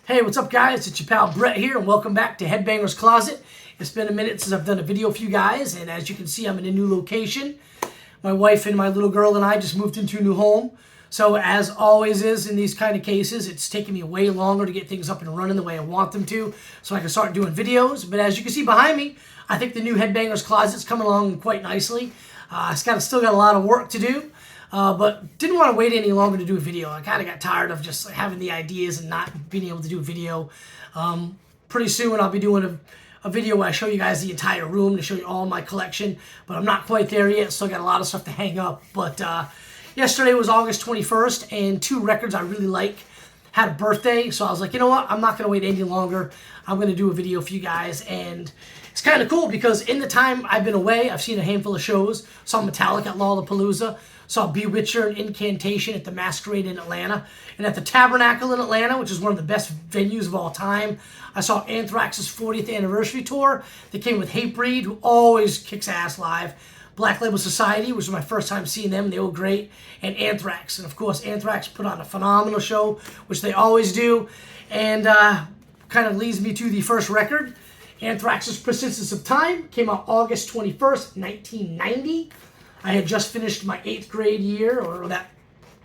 Hey, what's up guys? It's your pal Brett here and welcome back to Headbanger's Closet. It's been a minute since I've done a video for you guys, and as you can see, I'm in a new location. My wife and my little girl and I just moved into a new home. So as always is in these kind of cases, it's taking me way longer to get things up and running the way I want them to so I can start doing videos. But as you can see behind me, I think the new Headbanger's Closet's coming along quite nicely. It's still got a lot of work to do. But didn't want to wait any longer to do a video. I kind of got tired of just having the ideas and not being able to do a video. Pretty soon I'll be doing a video where I show you guys the entire room to show you all my collection, but I'm not quite there yet. Still got a lot of stuff to hang up. But yesterday was August 21st, and two records I really like had a birthday, so I was like, you know what? I'm not going to wait any longer. I'm going to do a video for you guys, and it's kind of cool because in the time I've been away, I've seen a handful of shows. Saw Metallica at Lollapalooza, saw Bewitcher and Incantation at the Masquerade in Atlanta, and at the Tabernacle in Atlanta, which is one of the best venues of all time, I saw Anthrax's 40th anniversary tour. They came with Hatebreed, who always kicks ass live. Black Label Society, which was my first time seeing them. They were great. And Anthrax. And of course, Anthrax put on a phenomenal show, which they always do. And kind of leads me to the first record. Anthrax's Persistence of Time came out August 21st, 1990. I had just finished my 8th grade year, or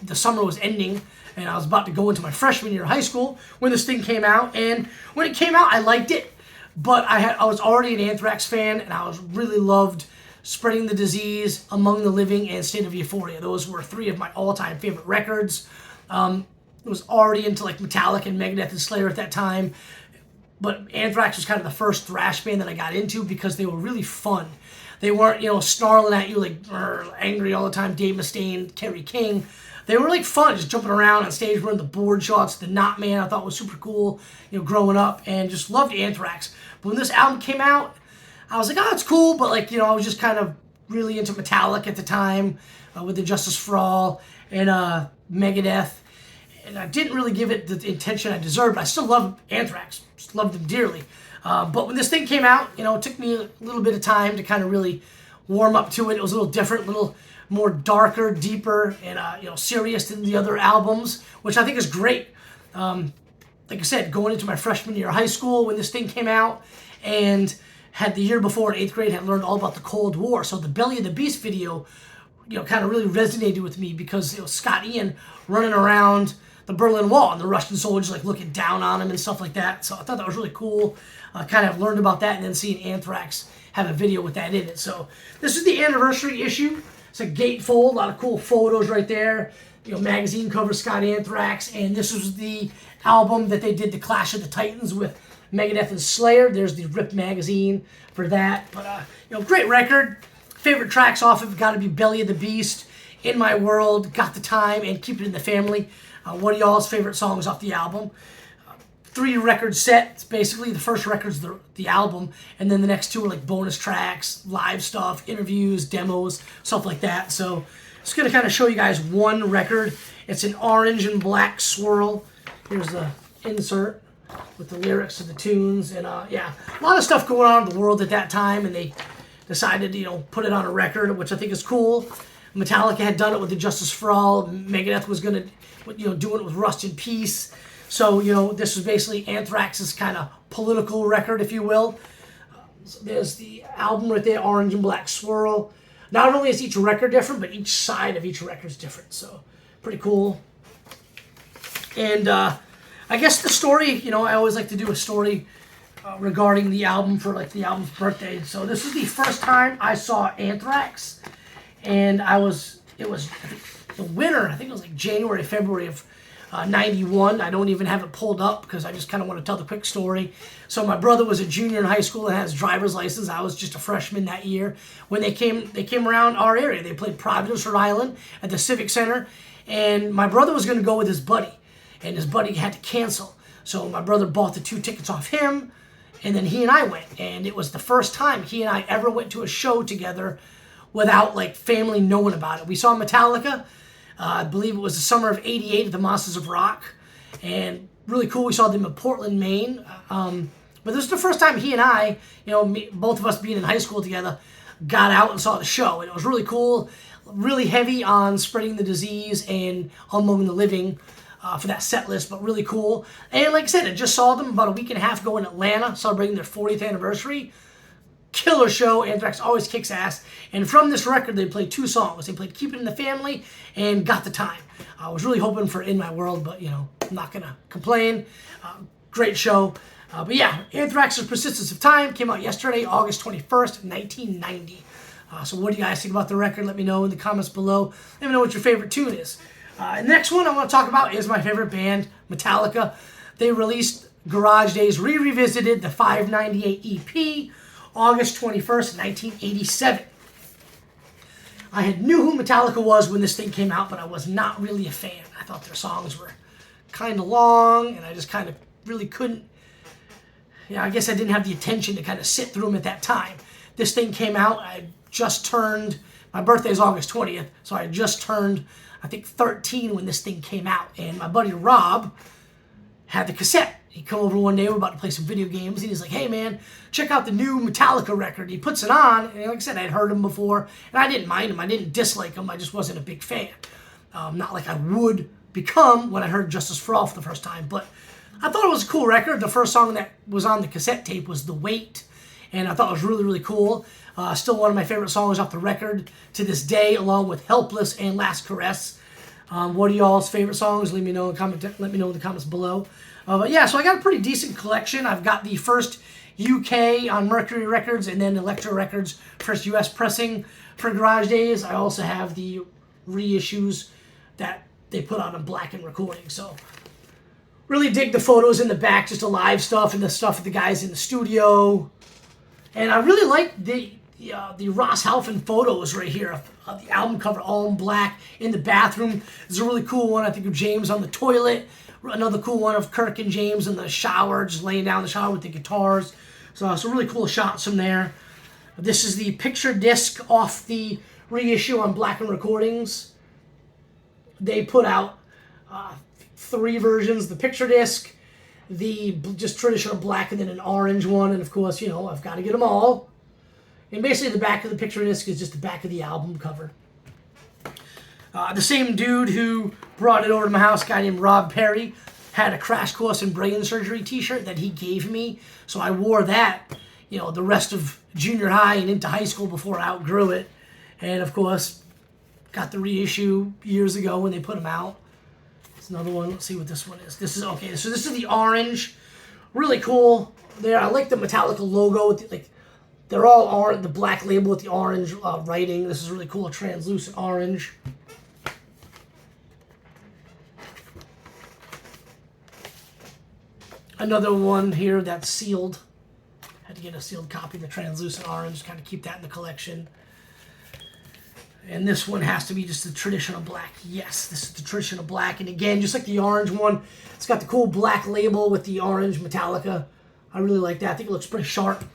the summer was ending, and I was about to go into my freshman year of high school when this thing came out. And when it came out, I liked it, but I was already an Anthrax fan, and I really loved Spreading the Disease, Among the Living, and State of Euphoria. Those were three of my all-time favorite records. I was already into like Metallica and Megadeth and Slayer at that time, but Anthrax was kind of the first thrash band that I got into because they were really fun. They weren't, snarling at you like angry all the time, Dave Mustaine, Kerry King. They were like fun, just jumping around on stage, wearing the board shots. The Knot Man I thought was super cool, growing up, and just loved Anthrax. But when this album came out, I was like, oh, it's cool, but I was just kind of really into Metallica at the time with the Justice for All and Megadeth, and I didn't really give it the attention I deserved. But I still love Anthrax, just loved them dearly. But when this thing came out, it took me a little bit of time to kind of really warm up to it. It was a little different, a little more darker, deeper, and serious than the other albums, which I think is great. Like I said, going into my freshman year of high school when this thing came out, and had the year before in 8th grade had learned all about the Cold War. So the Belly of the Beast video, kind of really resonated with me because it was Scott Ian running around the Berlin Wall and the Russian soldiers looking down on him and stuff like that. So I thought that was really cool. Kind of learned about that, and then seeing Anthrax have a video with that in it. So this is the anniversary issue. It's a gatefold, a lot of cool photos right there. Magazine cover Scott Anthrax, and this was the album that they did the Clash of the Titans with Megadeth and Slayer. There's the Rip magazine for that. But great record. Favorite tracks off of it got to be Belly of the Beast, In My World, Got the Time, and Keep It in the Family. One of y'all's favorite songs off the album. 3-record set. It's basically the first record's the album, and then the next two are like bonus tracks, live stuff, interviews, demos, stuff like that. So it's going to kind of show you guys one record. It's an orange and black swirl. Here's the insert with the lyrics of the tunes, and yeah, a lot of stuff going on in the world at that time, and they decided to put it on a record, which I think is cool. Metallica had done it with the Justice for All. Megadeth was gonna doing it with Rust in Peace. So this was basically Anthrax's kind of political record, if you will. So there's the album right there, Orange and Black Swirl. Not only is each record different, but each side of each record is different, so pretty cool. And I guess the story, I always like to do a story regarding the album for the album's birthday. So this is the first time I saw Anthrax, and it was the winter, I think it was January, February of 91. I don't even have it pulled up because I just kind of want to tell the quick story. So my brother was a junior in high school and had his driver's license. I was just a freshman that year. When they came around our area. They played Providence, Rhode Island at the Civic Center, and my brother was going to go with his buddy. And his buddy had to cancel. So my brother bought the 2 tickets off him, and then he and I went. And it was the first time he and I ever went to a show together without family knowing about it. We saw Metallica, I believe it was the summer of '88 at the Monsters of Rock. And really cool, we saw them in Portland, Maine. But this was the first time he and I, both of us being in high school together, got out and saw the show. And it was really cool, really heavy on Spreading the Disease and Among the Living. for that set list, but really cool. And like I said, I just saw them about a week and a half ago in Atlanta, celebrating their 40th anniversary. Killer show. Anthrax always kicks ass. And from this record, they played 2 songs. They played Keep It in the Family and Got the Time. I was really hoping for In My World, but, you know, I'm not going to complain. Great show. But yeah, Anthrax's Persistence of Time came out yesterday, August 21st, 1990. So what do you guys think about the record? Let me know in the comments below. Let me know what your favorite tune is. The next one I want to talk about is my favorite band, Metallica. They released Garage Days Revisited, the 598 EP, August 21st, 1987. I knew who Metallica was when this thing came out, but I was not really a fan. I thought their songs were kind of long, and I just kind of really couldn't. Yeah, I guess I didn't have the attention to kind of sit through them at that time. This thing came out, I just turned, my birthday is August 20th, so I just turned, I think, 13 when this thing came out. And my buddy Rob had the cassette. He come over one day, we're about to play some video games, and he's like, hey man, check out the new Metallica record. He puts it on, and like I said, I'd heard him before, and I didn't mind him, I didn't dislike him, I just wasn't a big fan. Not like I would become when I heard Justice for All for the first time, but I thought it was a cool record. The first song that was on the cassette tape was The Weight, and I thought it was really, really cool. Still one of my favorite songs off the record to this day, along with Helpless and Last Caress. What are y'all's favorite songs? Let me know in the comments below. But yeah, so I got a pretty decent collection. I've got the first UK on Mercury Records and then Elektra Records first US pressing for Garage Days. I also have the reissues that they put out on Blackened Recording. So really dig the photos in the back, just the live stuff and the stuff with the guys in the studio. And I really like the Ross Halfin photos right here of the album cover, all in black, in the bathroom. There's a really cool one, I think, of James on the toilet. Another cool one of Kirk and James in the shower, just laying down in the shower with the guitars. So some really cool shots from there. This is the picture disc off the reissue on Blackened Recordings. They put out 3 versions: the picture disc, the just traditional black, and then an orange one. And of course, you know, I've got to get them all. And basically the back of the picture disc is just the back of the album cover. The same dude who brought it over to my house, a guy named Rob Perry, had a Crash Course in Brain Surgery t-shirt that he gave me. So I wore that, you know, the rest of junior high and into high school before I outgrew it. And of course, got the reissue years ago when they put them out. It's another one. Let's see what this one is. This is okay. So this is the orange. Really cool. There, I like the Metallica logo. With the, like, they're all orange. The black label with the orange writing. This is really cool. Translucent orange. Another one here that's sealed. Had to get a sealed copy of the translucent orange. Kind of keep that in the collection. And this one has to be just the traditional black. Yes, this is the traditional black. And again, just like the orange one, it's got the cool black label with the orange Metallica. I really like that. I think it looks pretty sharp.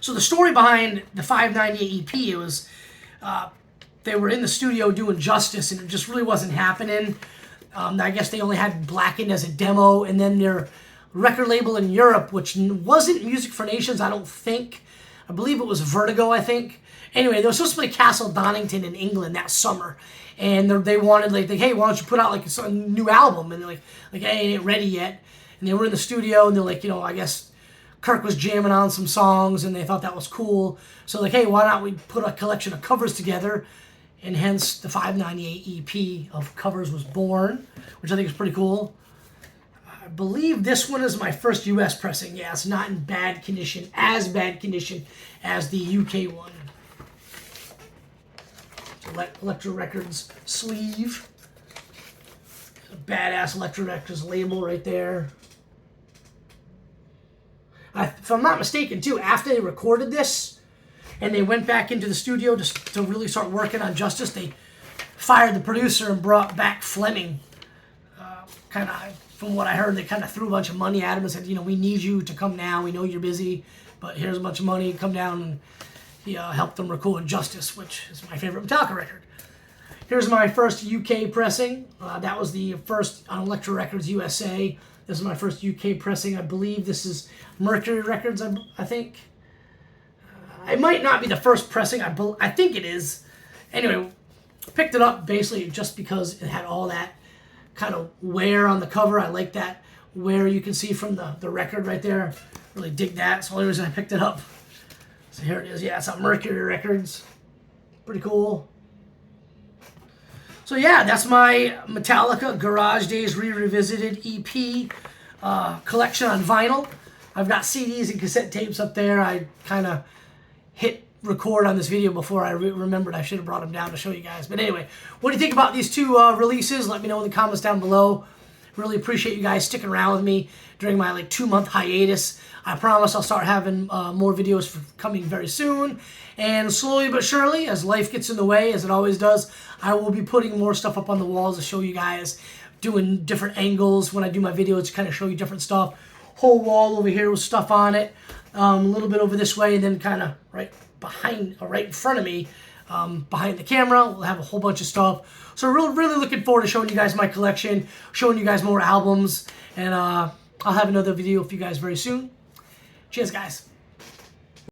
So the story behind the 598 EP, it was they were in the studio doing Justice, and it just really wasn't happening. I guess they only had Blackened as a demo, and then their record label in Europe, which wasn't Music for Nations, I don't think. I believe it was Vertigo, I think. Anyway, they were supposed to play Castle Donington in England that summer, and they wanted, like, hey, why don't you put out like a new album? And they're like, hey, it ain't ready yet. And they were in the studio, and they're like, you know, I guess Kirk was jamming on some songs, and they thought that was cool. So like, hey, why not we put a collection of covers together? And hence the 598 EP of covers was born, which I think is pretty cool. I believe this one is my first US pressing. Yeah, it's not in bad condition, as bad condition as the UK one. Elektra Records sleeve. A badass Elektra Records label right there. If I'm not mistaken, too, after they recorded this and they went back into the studio to really start working on Justice, they fired the producer and brought back Fleming. Kind of, from what I heard, they kind of threw a bunch of money at him and said, you know, we need you to come now. We know you're busy, but here's a bunch of money. Come down. And he helped them record Justice, which is my favorite Metallica record. Here's my first UK pressing. That was the first on Elektra Records USA. This is my first UK pressing. I believe this is Mercury Records, I think. It might not be the first pressing. I think it is. Anyway, Picked it up basically just because it had all that kind of wear on the cover. I like that wear you can see from the record right there. Really dig that. That's the only reason I picked it up. So here it is. Yeah, it's on Mercury Records. Pretty cool. So yeah, that's my Metallica Garage Days Revisited EP collection on vinyl. I've got CDs and cassette tapes up there. I kind of hit record on this video before I remembered I should have brought them down to show you guys. But anyway, what do you think about these two releases? Let me know in the comments down below. Really appreciate you guys sticking around with me during my like 2-month hiatus. I promise I'll start having more videos coming very soon. And slowly but surely, as life gets in the way, as it always does, I will be putting more stuff up on the walls to show you guys, doing different angles when I do my videos to kind of show you different stuff. Whole wall over here with stuff on it. A little bit over this way, and then kind of right behind, or right in front of me, behind the camera, we'll have a whole bunch of stuff. So really looking forward to showing you guys my collection, showing you guys more albums, and I'll have another video for you guys very soon. Cheers, guys.